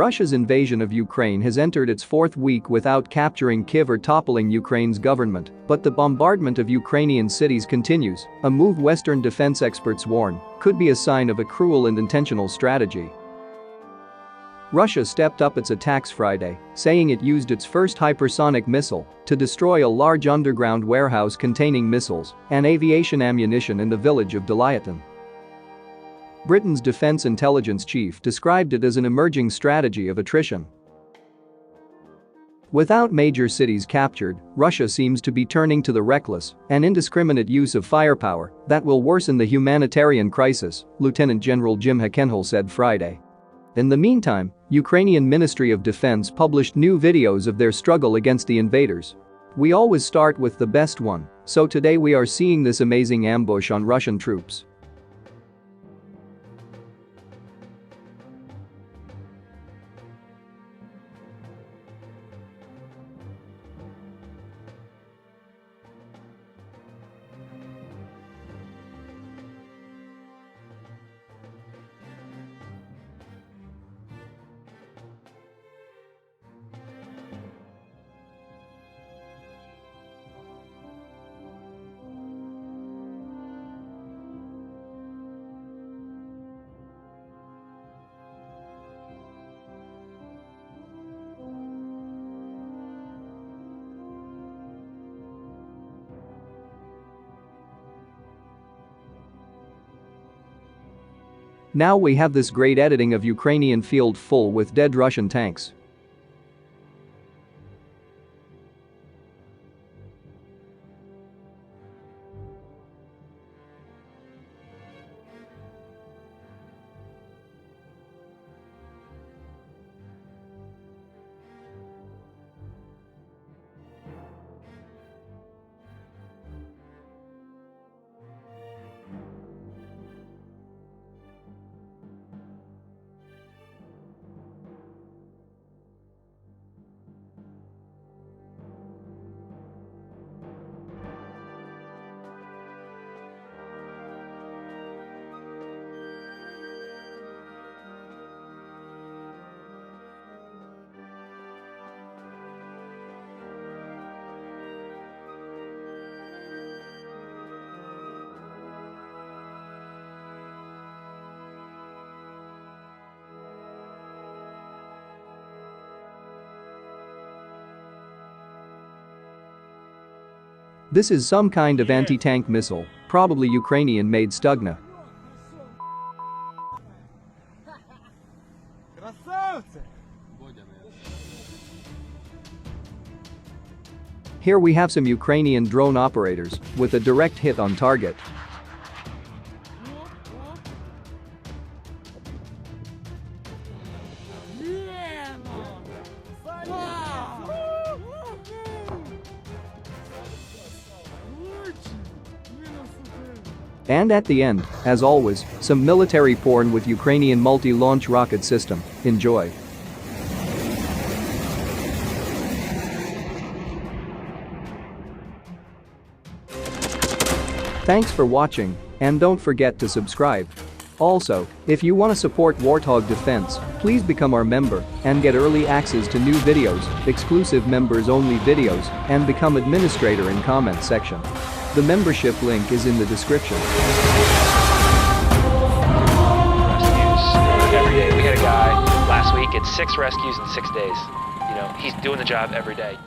Russia's invasion of Ukraine has entered its fourth week without capturing Kyiv or toppling Ukraine's government, but the bombardment of Ukrainian cities continues, a move Western defense experts warn could be a sign of a cruel and intentional strategy. Russia stepped up its attacks Friday, saying it used its first hypersonic missile to destroy a large underground warehouse containing missiles and aviation ammunition in the village of Delyatyn. Britain's defense intelligence chief described it as an emerging strategy of attrition. Without major cities captured, Russia seems to be turning to the reckless and indiscriminate use of firepower that will worsen the humanitarian crisis, Lieutenant General Jim Hackenhall said Friday. In the meantime, Ukrainian Ministry of Defense published new videos of their struggle against the invaders. "We always start with the best one, so today we are seeing this amazing ambush on Russian troops." Now we have this great editing of Ukrainian field full with dead Russian tanks. This is some kind of anti-tank missile, probably Ukrainian-made Stugna. Here we have some Ukrainian drone operators with a direct hit on target. And at the end, as always, some military porn with Ukrainian multi-launch rocket system. Enjoy. Thanks for watching, and don't forget to subscribe. Also, if you want to support Warthog Defense, please become our member and get early access to new videos, exclusive members-only videos, and become administrator in comment section. The membership link is in the description. Rescues every day. We had a guy last week at 6 rescues in 6 days. He's doing the job every day.